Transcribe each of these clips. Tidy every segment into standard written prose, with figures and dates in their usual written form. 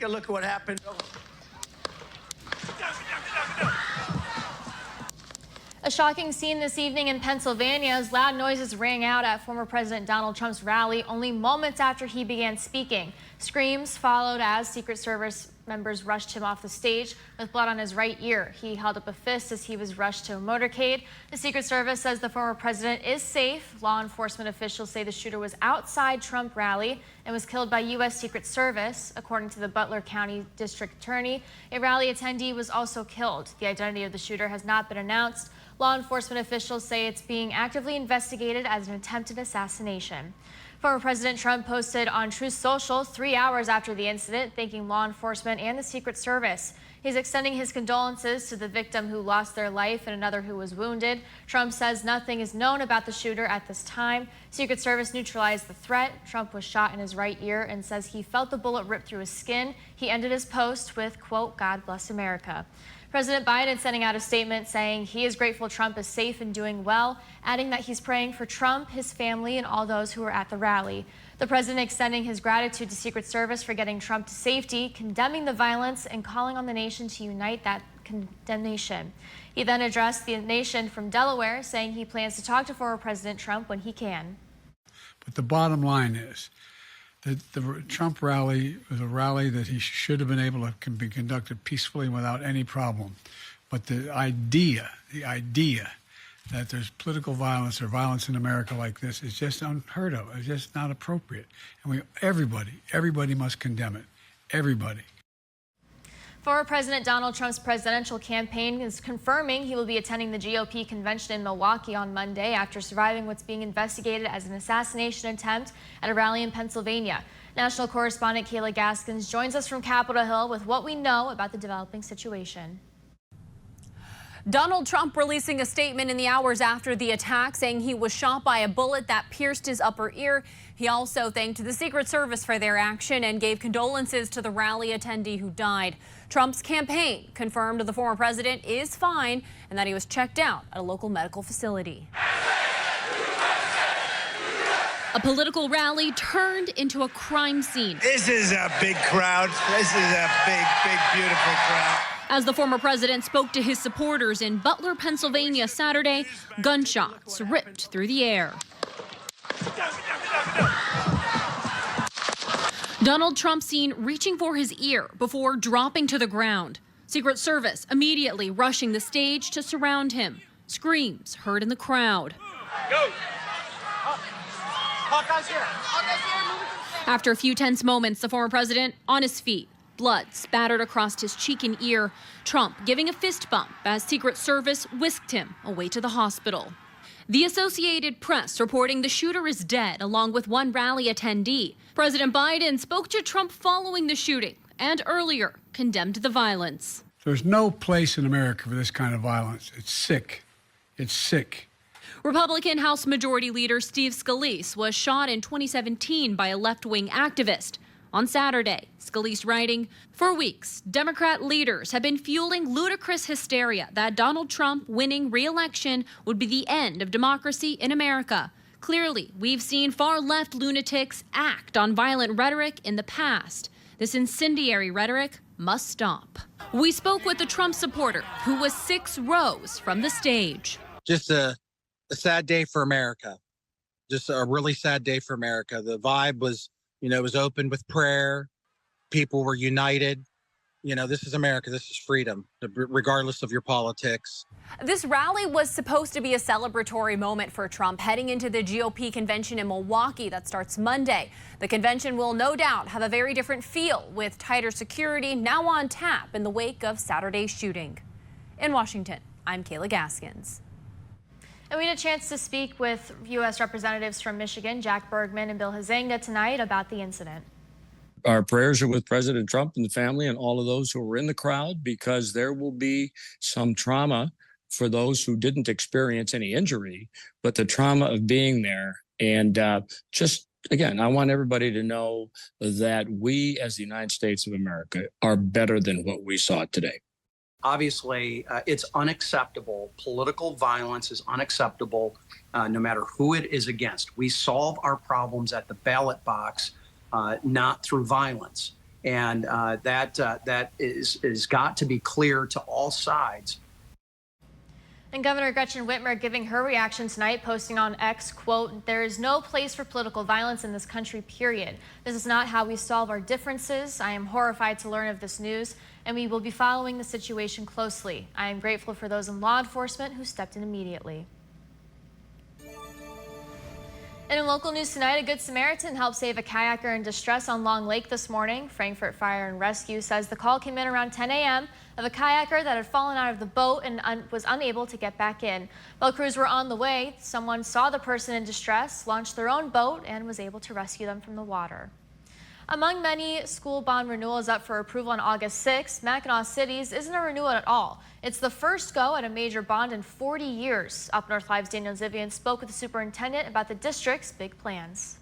a look at what happened. A shocking scene this evening in Pennsylvania as loud noises rang out at former President Donald Trump's rally only moments after he began speaking. Screams followed as Secret Service members rushed him off the stage with blood on his right ear. He held up a fist as he was rushed to a motorcade. The Secret Service says the former president is safe. Law enforcement officials say the shooter was outside Trump rally and was killed by U.S. Secret Service. According to the Butler County District Attorney, a rally attendee was also killed. The identity of the shooter has not been announced. Law enforcement officials say it's being actively investigated as an attempted assassination. Former President Trump posted on Truth Social 3 hours after the incident, thanking law enforcement and the Secret Service. He's extending his condolences to the victim who lost their life and another who was wounded. Trump says nothing is known about the shooter at this time. Secret Service neutralized the threat. Trump was shot in his right ear and says he felt the bullet rip through his skin. He ended his post with, quote, "God bless America." President Biden sending out a statement saying he is grateful Trump is safe and doing well, adding that he's praying for Trump, his family, and all those who were at the rally. The president extending his gratitude to Secret Service for getting Trump to safety, condemning the violence, and calling on the nation to unite that condemnation. He then addressed the nation from Delaware, saying he plans to talk to former President Trump when he can. But the bottom line is that the Trump rally was a rally that he should have been able to be conducted peacefully without any problem. But the idea that there's political violence or violence in America like this is just unheard of. It's just not appropriate. And everybody must condemn it. Everybody. Former President Donald Trump's presidential campaign is confirming he will be attending the GOP convention in Milwaukee on Monday after surviving what's being investigated as an assassination attempt at a rally in Pennsylvania. National correspondent Kayla Gaskins joins us from Capitol Hill with what we know about the developing situation. Donald Trump releasing a statement in the hours after the attack, saying he was shot by a bullet that pierced his upper ear. He also thanked the Secret Service for their action and gave condolences to the rally attendee who died. Trump's campaign confirmed the former president is fine and that he was checked out at a local medical facility. A political rally turned into a crime scene. This is a big crowd. This is a big, beautiful crowd. As the former president spoke to his supporters in Butler, Pennsylvania Saturday, gunshots ripped through the air. Donald Trump seen reaching for his ear before dropping to the ground. Secret Service immediately rushing the stage to surround him. Screams heard in the crowd. Go. After a few tense moments, the former president on his feet. Blood spattered across his cheek and ear. Trump giving a fist bump as Secret Service whisked him away to the hospital. The Associated Press reporting the shooter is dead, along with one rally attendee. President Biden spoke to Trump following the shooting and earlier condemned the violence. There's no place in America for this kind of violence. It's sick. It's sick. Republican House Majority Leader Steve Scalise was shot in 2017 by a left-wing activist. On Saturday, Scalise writing, "For weeks, Democrat leaders have been fueling ludicrous hysteria that Donald Trump winning re-election would be the end of democracy in America. Clearly, we've seen far-left lunatics act on violent rhetoric in the past. This incendiary rhetoric must stop." We spoke with a Trump supporter who was 6 rows from the stage. Just a sad day for America. Just a really sad day for America. The vibe was, it was open with prayer. People were united. This is America. This is freedom, regardless of your politics. This rally was supposed to be a celebratory moment for Trump heading into the GOP convention in Milwaukee that starts Monday. The convention will no doubt have a very different feel with tighter security now on tap in the wake of Saturday's shooting. In Washington, I'm Kayla Gaskins. And we had a chance to speak with U.S. representatives from Michigan, Jack Bergman and Bill Huizenga, tonight about the incident. Our prayers are with President Trump and the family and all of those who were in the crowd, because there will be some trauma for those who didn't experience any injury, but the trauma of being there. And again, I want everybody to know that we as the United States of America are better than what we saw today. Obviously, it's unacceptable. Political violence is unacceptable, no matter who it is against. We solve our problems at the ballot box, not through violence. And that is got to be clear to all sides. And Governor Gretchen Whitmer giving her reaction tonight, posting on X, quote, "There is no place for political violence in this country, period. This is not how we solve our differences. I am horrified to learn of this news, and we will be following the situation closely. I am grateful for those in law enforcement who stepped in immediately." And in local news tonight, a Good Samaritan helped save a kayaker in distress on Long Lake this morning. Frankfort Fire and Rescue says the call came in around 10 a.m. of a kayaker that had fallen out of the boat and was unable to get back in. While crews were on the way, someone saw the person in distress, launched their own boat, and was able to rescue them from the water. Among many school bond renewals up for approval on August 6th, Mackinac City's isn't a renewal at all. It's the first go at a major bond in 40 years. UpNorthLive's Daniel Zivian spoke with the superintendent about the district's big plans.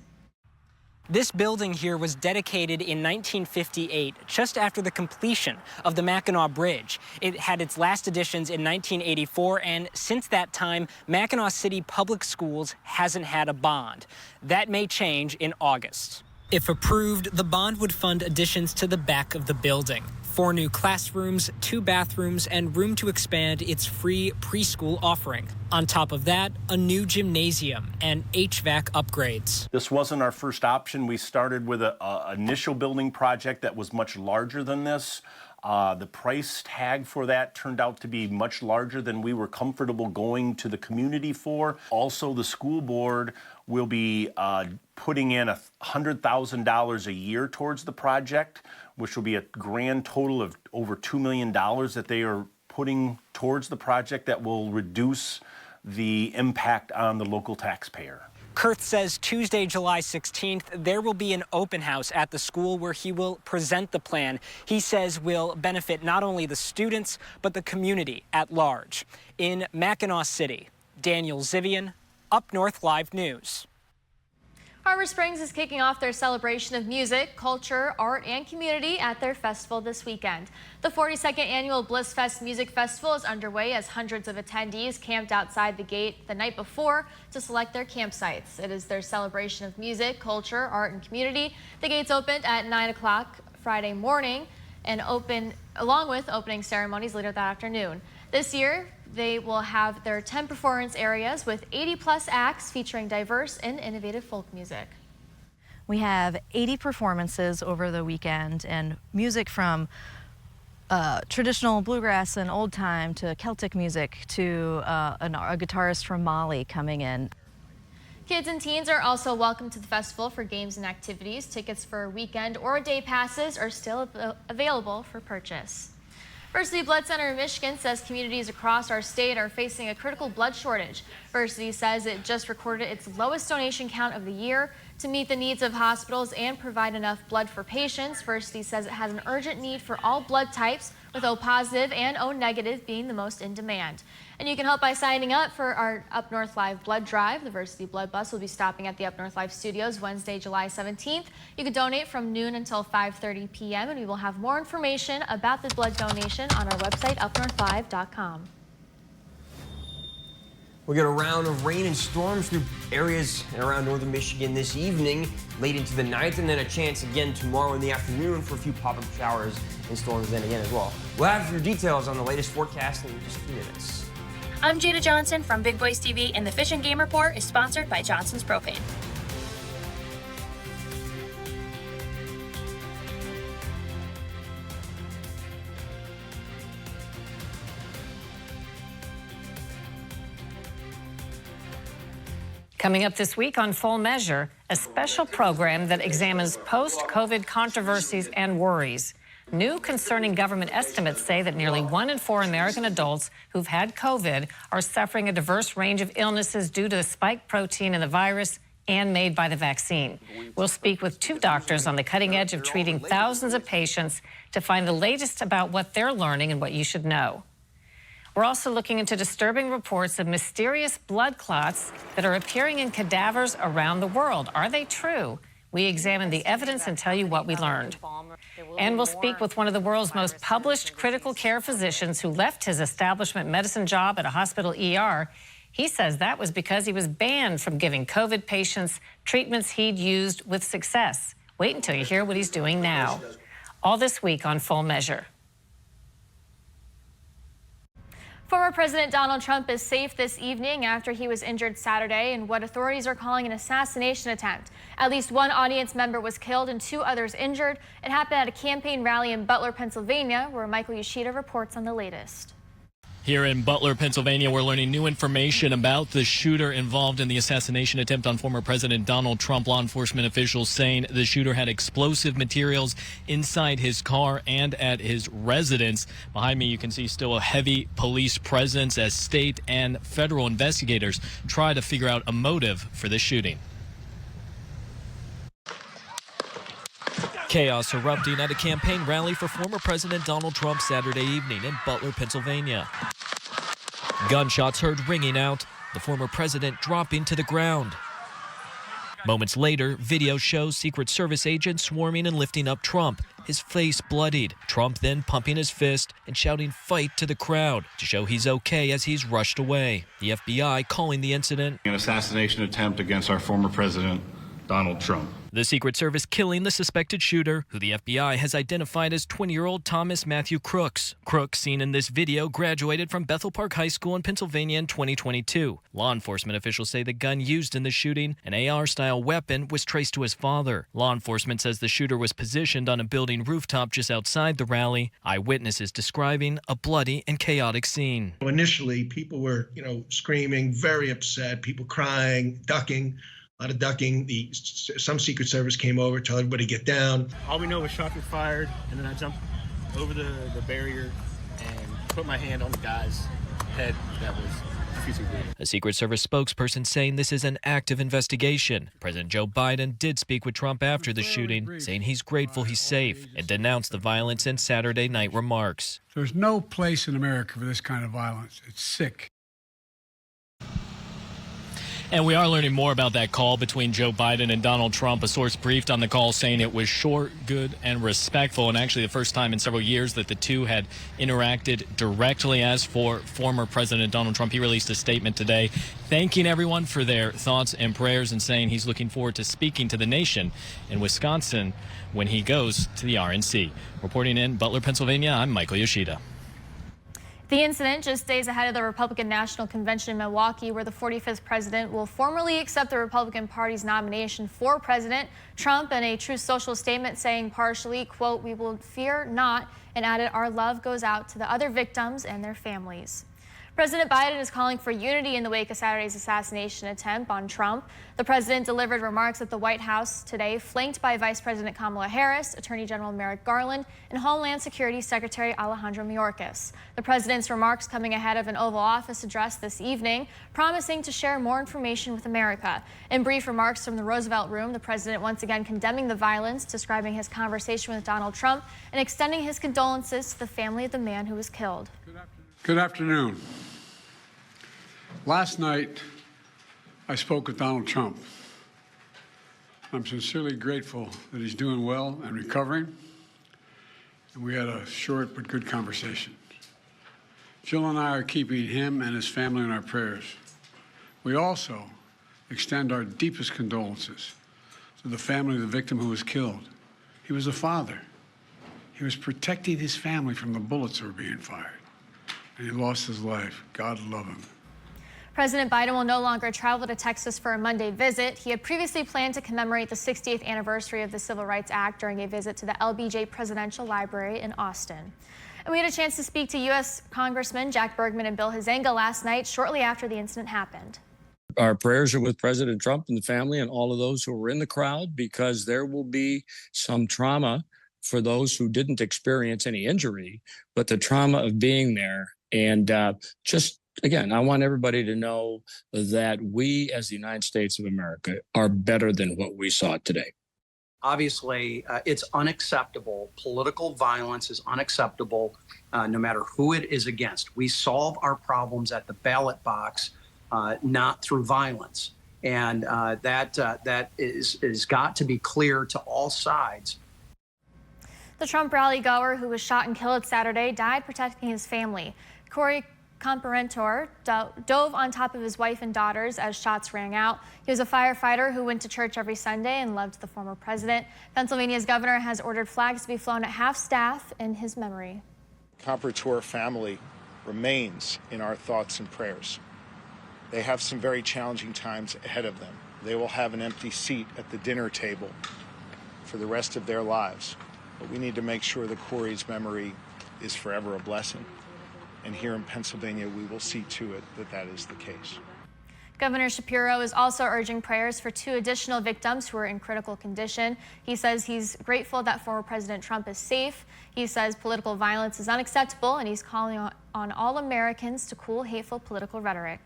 This building here was dedicated in 1958, just after the completion of the Mackinac Bridge. It had its last additions in 1984, and since that time, Mackinac City Public Schools hasn't had a bond. That may change in August. If approved, the bond would fund additions to the back of the building. 4 new classrooms, 2 bathrooms, and room to expand its free preschool offering. On top of that, a new gymnasium and HVAC upgrades. This wasn't our first option. We started with an initial building project that was much larger than this. The price tag for that turned out to be much larger than we were comfortable going to the community for. Also, the school board will be putting in $100,000 a year towards the project, which will be a grand total of over $2 million that they are putting towards the project that will reduce the impact on the local taxpayer. Kurth says Tuesday, July 16th, there will be an open house at the school where he will present the plan he says will benefit not only the students, but the community at large. In Mackinac City, Daniel Zivian, UpNorthLive News. Harbor Springs is kicking off their celebration of music, culture, art, and community at their festival this weekend. The 42nd annual Bliss Fest Music Festival is underway as hundreds of attendees camped outside the gate the night before to select their campsites. It is their celebration of music, culture, art, and community. The gates opened at 9 o'clock Friday morning and open along with opening ceremonies later that afternoon. This year, they will have their 10 performance areas with 80+ acts featuring diverse and innovative folk music. We have 80 performances over the weekend, and music from traditional bluegrass and old time to Celtic music to a guitarist from Mali coming in. Kids and teens are also welcome to the festival for games and activities. Tickets for weekend or day passes are still available for purchase. Versity Blood Center in Michigan says communities across our state are facing a critical blood shortage. Versity says it just recorded its lowest donation count of the year. To meet the needs of hospitals and provide enough blood for patients, Versity says it has an urgent need for all blood types, with O positive and O negative being the most in demand. And you can help by signing up for our UpNorthLive blood drive. The Versity Blood Bus will be stopping at the UpNorthLive studios Wednesday, July 17th. You can donate from noon until 5:30 p.m. and we will have more information about the blood donation on our website, UpNorthLive.com. We got a round of rain and storms through areas around northern Michigan this evening, late into the night, and then a chance again tomorrow in the afternoon for a few pop-up showers and storms then again as well. We'll have your details on the latest forecast in just a few minutes. I'm Jada Johnson from Big Boys TV, and the Fish and Game Report is sponsored by Johnson's Propane. Coming up this week on Full Measure, a special program that examines post-COVID controversies and worries. New concerning government estimates say that nearly 1 in 4 American adults who've had COVID are suffering a diverse range of illnesses due to the spike protein in the virus and made by the vaccine. We'll speak with 2 doctors on the cutting edge of treating thousands of patients to find the latest about what they're learning and what you should know. We're also looking into disturbing reports of mysterious blood clots that are appearing in cadavers around the world. Are they true? We examine the evidence and tell you what we learned. And we'll speak with one of the world's most published critical care physicians who left his establishment medicine job at a hospital ER. He says that was because he was banned from giving COVID patients treatments he'd used with success. Wait until you hear what he's doing now. All this week on Full Measure. Former President Donald Trump is safe this evening after he was injured Saturday in what authorities are calling an assassination attempt. At least one audience member was killed and 2 others injured. It happened at a campaign rally in Butler, Pennsylvania, where Michael Yoshida reports on the latest. Here in Butler, Pennsylvania, we're learning new information about the shooter involved in the assassination attempt on former President Donald Trump. Law enforcement officials saying the shooter had explosive materials inside his car and at his residence. Behind me, you can see still a heavy police presence as state and federal investigators try to figure out a motive for this shooting. Chaos erupting at a campaign rally for former President Donald Trump Saturday evening in Butler, Pennsylvania. Gunshots heard ringing out, the former president dropping to the ground. Moments later, video shows Secret Service agents swarming and lifting up Trump, his face bloodied. Trump then pumping his fist and shouting "fight" to the crowd to show he's okay as he's rushed away. The FBI calling the incident an assassination attempt against our former president, Donald Trump. The Secret Service killing the suspected shooter, who the FBI has identified as 20-year-old Thomas Matthew Crooks. Crooks, seen in this video, graduated from Bethel Park High School in Pennsylvania in 2022. Law enforcement officials say the gun used in the shooting, an AR-style weapon, was traced to his father. Law enforcement says the shooter was positioned on a building rooftop just outside the rally. Eyewitnesses describing a bloody and chaotic scene. Initially, people were, screaming, very upset, people crying, ducking. A lot of ducking. Some Secret Service came over, told everybody to get down. All we know was shots were fired, and then I jumped over the barrier and put my hand on the guy's head that was refusing to breathe. A Secret Service spokesperson saying this is an active investigation. President Joe Biden did speak with Trump after the shooting, saying he's grateful he's safe and denounced the violence in Saturday night remarks. There's no place in America for this kind of violence. It's sick. And we are learning more about that call between Joe Biden and Donald Trump. A source briefed on the call saying it was short, good, and respectful, and actually the first time in several years that the two had interacted directly. As for former President Donald Trump, he released a statement today thanking everyone for their thoughts and prayers and saying he's looking forward to speaking to the nation in Wisconsin when he goes to the RNC. Reporting in Butler, Pennsylvania, I'm Michael Yoshida. The incident just days ahead of the Republican National Convention in Milwaukee, where the 45th president will formally accept the Republican Party's nomination for president. Trump, in a Truth Social statement, saying partially, quote, "We will fear not," and added, "Our love goes out to the other victims and their families." President Biden is calling for unity in the wake of Saturday's assassination attempt on Trump. The president delivered remarks at the White House today, flanked by Vice President Kamala Harris, Attorney General Merrick Garland, and Homeland Security Secretary Alejandro Mayorkas. The president's remarks coming ahead of an Oval Office address this evening, promising to share more information with America. In brief remarks from the Roosevelt Room, the president once again condemning the violence, describing his conversation with Donald Trump, and extending his condolences to the family of the man who was killed. Good afternoon. Last night, I spoke with Donald Trump. I'm sincerely grateful that he's doing well and recovering, and we had a short but good conversation. Jill and I are keeping him and his family in our prayers. We also extend our deepest condolences to the family of the victim who was killed. He was a father. He was protecting his family from the bullets that were being fired, and he lost his life. God love him. President Biden will no longer travel to Texas for a Monday visit. He had previously planned to commemorate the 60th anniversary of the Civil Rights Act during a visit to the LBJ Presidential Library in Austin. And we had a chance to speak to U.S. Congressmen Jack Bergman and Bill Huizenga last night, shortly after the incident happened. Our prayers are with President Trump and the family and all of those who were in the crowd, because there will be some trauma for those who didn't experience any injury, but the trauma of being there. And again, I want everybody to know that we, as the United States of America, are better than what we saw today. Obviously, it's unacceptable. Political violence is unacceptable, no matter who it is against. We solve our problems at the ballot box, not through violence. And that is got to be clear to all sides. The Trump rally goer who was shot and killed Saturday died protecting his family. Corey Comparentor dove on top of his wife and daughters as shots rang out. He was a firefighter who went to church every Sunday and loved the former president. Pennsylvania's governor has ordered flags to be flown at half-staff in his memory. Comparentor family remains in our thoughts and prayers. They have some very challenging times ahead of them. They will have an empty seat at the dinner table for the rest of their lives. But we need to make sure that Corey's memory is forever a blessing. And here in Pennsylvania, we will see to it that that is the case. Governor Shapiro is also urging prayers for 2 additional victims who are in critical condition. He says he's grateful that former President Trump is safe. He says political violence is unacceptable, and he's calling on all Americans to cool hateful political rhetoric.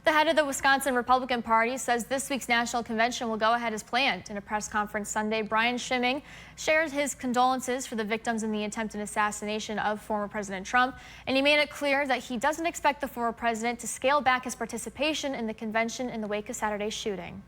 The head of the Wisconsin Republican Party says this week's national convention will go ahead as planned. In a press conference Sunday, Brian Schimming shared his condolences for the victims in the attempted assassination of former President Trump, and he made it clear that he doesn't expect the former president to scale back his participation in the convention in the wake of Saturday's shooting.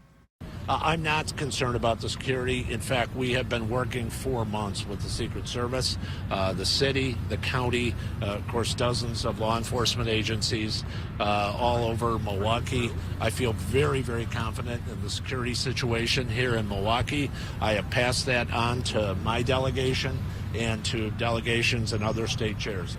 I'm not concerned about the security. In fact, we have been working for months with the Secret Service, the city, the county, of course, dozens of law enforcement agencies all over Milwaukee. I feel very, very confident in the security situation here in Milwaukee. I have passed that on to my delegation and to delegations and other state chairs.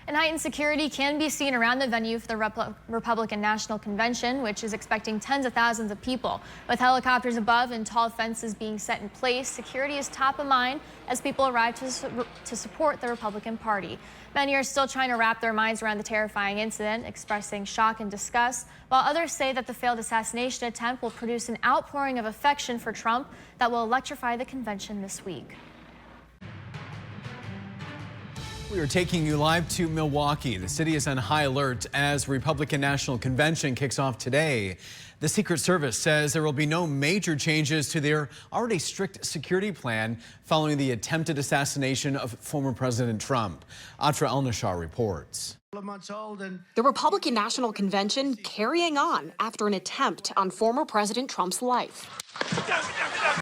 And heightened security can be seen around the venue for the Republican National Convention, which is expecting tens of thousands of people. With helicopters above and tall fences being set in place, security is top of mind as people arrive to support the Republican Party. Many are still trying to wrap their minds around the terrifying incident, expressing shock and disgust, while others say that the failed assassination attempt will produce an outpouring of affection for Trump that will electrify the convention this week. We are taking you live to Milwaukee. The city is on high alert as Republican National Convention kicks off today. The Secret Service says there will be no major changes to their already strict security plan following the attempted assassination of former President Trump. Atra El-Nashar reports. The Republican National Convention carrying on after an attempt on former President Trump's life.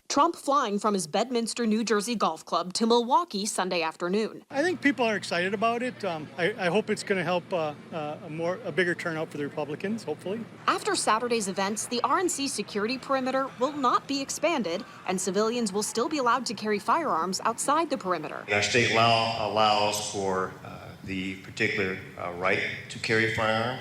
Trump flying from his Bedminster, New Jersey golf club to Milwaukee Sunday afternoon. I think people are excited about it. I hope it's going to help a bigger turnout for the Republicans, hopefully. After Saturday's events, the RNC security perimeter will not be expanded, and civilians will still be allowed to carry firearms outside the perimeter. Our state law allows for the particular right to carry a firearm.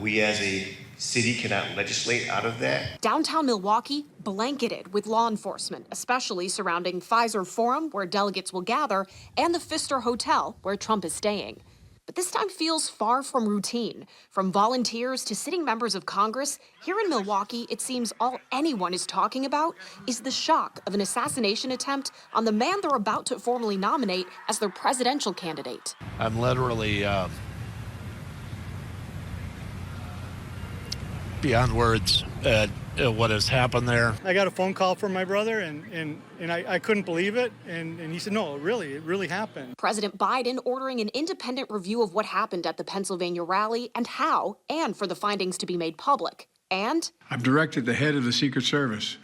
We as a city cannot legislate out of that. Downtown Milwaukee blanketed with law enforcement, especially surrounding Pfizer Forum, where delegates will gather, and the Pfister Hotel, where Trump is staying. But this time feels far from routine. From volunteers to sitting members of Congress, here in Milwaukee, it seems all anyone is talking about is the shock of an assassination attempt on the man they're about to formally nominate as their presidential candidate. I'm literally beyond words at what has happened there. I got a phone call from my brother, and I couldn't believe it. And he said, no, it really happened. President Biden ordering an independent review of what happened at the Pennsylvania rally and how, and for the findings to be made public. And I've directed the head of the Secret Service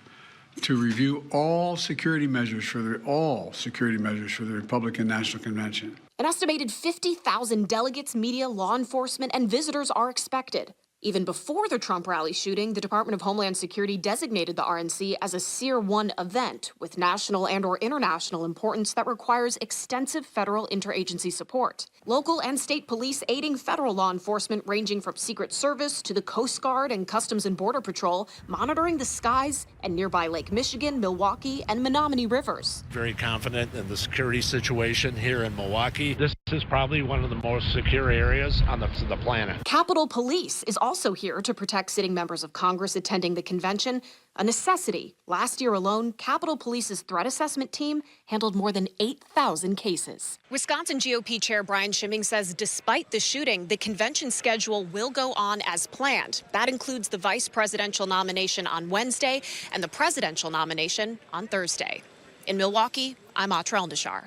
to review all security measures for the Republican National Convention. An estimated 50,000 delegates, media, law enforcement, and visitors are expected. Even before the Trump rally shooting, the Department of Homeland Security designated the RNC as a Tier 1 event with national and/or international importance that requires extensive federal interagency support. Local and state police aiding federal law enforcement ranging from Secret Service to the Coast Guard and Customs and Border Patrol, monitoring the skies and nearby Lake Michigan, Milwaukee, and Menominee rivers. Very confident in the security situation here in Milwaukee. This is probably one of the most secure areas on the planet. Capitol Police is also here to protect sitting members of Congress attending the convention, a necessity. Last year alone, Capitol Police's threat assessment team handled more than 8,000 cases. Wisconsin GOP Chair Brian Schimming says despite the shooting, the convention schedule will go on as planned. That includes the vice presidential nomination on Wednesday and the presidential nomination on Thursday. In Milwaukee, I'm Atra El-Nashar.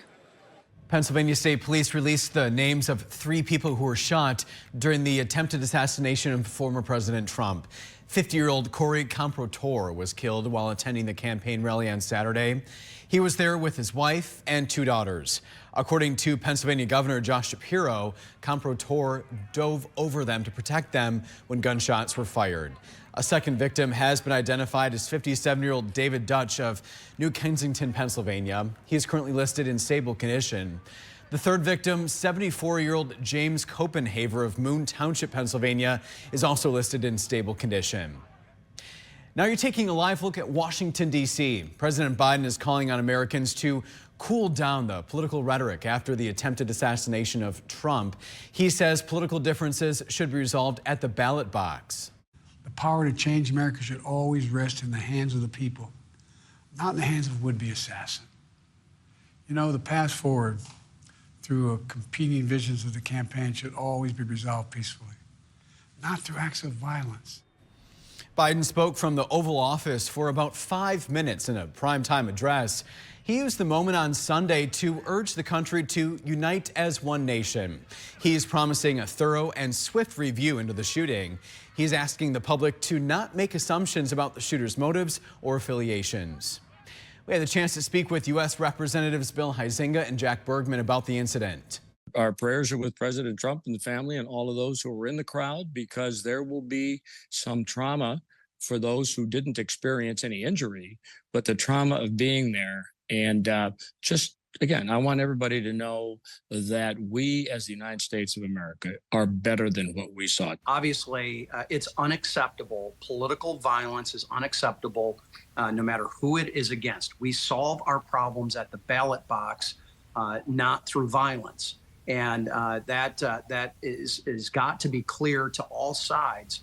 Pennsylvania State Police released the names of 3 people who were shot during the attempted assassination of former President Trump. 50-year-old Corey Comprotor was killed while attending the campaign rally on Saturday. He was there with his wife and 2 daughters. According to Pennsylvania Governor Josh Shapiro, Comprotor dove over them to protect them when gunshots were fired. A second victim has been identified as 57-year-old David Dutch of New Kensington, Pennsylvania. He is currently listed in stable condition. The third victim, 74-year-old James Copenhaver of Moon Township, Pennsylvania, is also listed in stable condition. Now you're taking a live look at Washington, D.C. President Biden is calling on Americans to cool down the political rhetoric after the attempted assassination of Trump. He says political differences should be resolved at the ballot box. The power to change America should always rest in the hands of the people, not in the hands of would-be assassin. You know, the path forward through competing visions of the campaign should always be resolved peacefully, not through acts of violence. Biden spoke from the Oval Office for about 5 minutes in a primetime address. He used the moment on Sunday to urge the country to unite as one nation. He's promising a thorough and swift review into the shooting. He's asking the public to not make assumptions about the shooter's motives or affiliations. We had the chance to speak with U.S. Representatives Bill Huizenga and Jack Bergman about the incident. Our prayers are with President Trump and the family and all of those who were in the crowd, because there will be some trauma for those who didn't experience any injury, but the trauma of being there. And just, again, I want everybody to know that we as the United States of America are better than what we saw. Obviously, it's unacceptable. Political violence is unacceptable, no matter who it is against. We solve our problems at the ballot box, not through violence. And that is got to be clear to all sides.